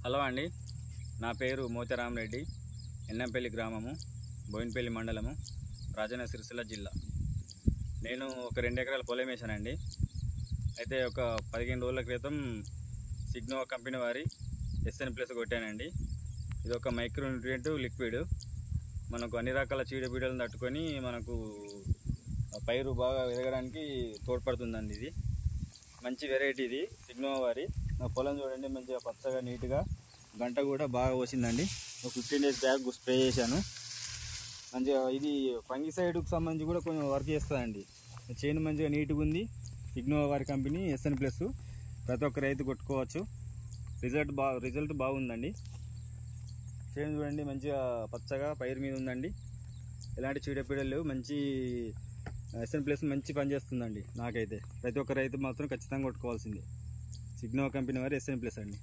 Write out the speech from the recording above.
Hello అండి, నా పేరు మోతరామ్ రెడ్డి, ఎన్నంపల్లి గ్రామము, బోయినపల్లి మండలము, రాజన్న సిరిసిల్ల జిల్లా. నేను ఒక 2 ఎకరాల పొలం వేసానండి. అయితే ఒక 15 రోజుల క్రితం సిగ్నోవా కంపెనీ వారి SN+ కొట్టానండి. ఇది ఒక మైక్రో న్యూట్రియంట్ లిక్విడ్. మనకు అన్ని రకాల చీడపీడలను తట్టుకొని మనకు పైరు బాగా ఎదగడానికి తోడ్పడుతుందండి. ఇది మంచి వెరైటీ, ఇది సిగ్నోవా వారి. నా పొలం చూడండి, మంచిగా పచ్చగా నీట్గా, గంట కూడా బాగా పోసిందండి. ఒక 15 డేస్ బ్యాక్ స్ప్రే చేశాను. మంచిగా ఇది ఫంగిసైడ్కి సంబంధించి కూడా కొంచెం వర్క్ చేస్తుందండి. చేను మంచిగా నీట్గా ఉంది. సిగ్నోవా వారి కంపెనీ SN+, ప్రతి ఒక్క రైతు కొట్టుకోవచ్చు. రిజల్ట్ బాగుందండి. చేను చూడండి, మంచిగా పచ్చగా పైరు మీద ఉందండి. ఎలాంటి చీడపీడలు లేవు. మంచి SN+ మంచి పని చేస్తుందండి. నాకైతే ప్రతి ఒక్క రైతు మాత్రం ఖచ్చితంగా కొట్టుకోవాల్సిందే. సిగ్నోవా కంపెనీ వారి SN+ అండి.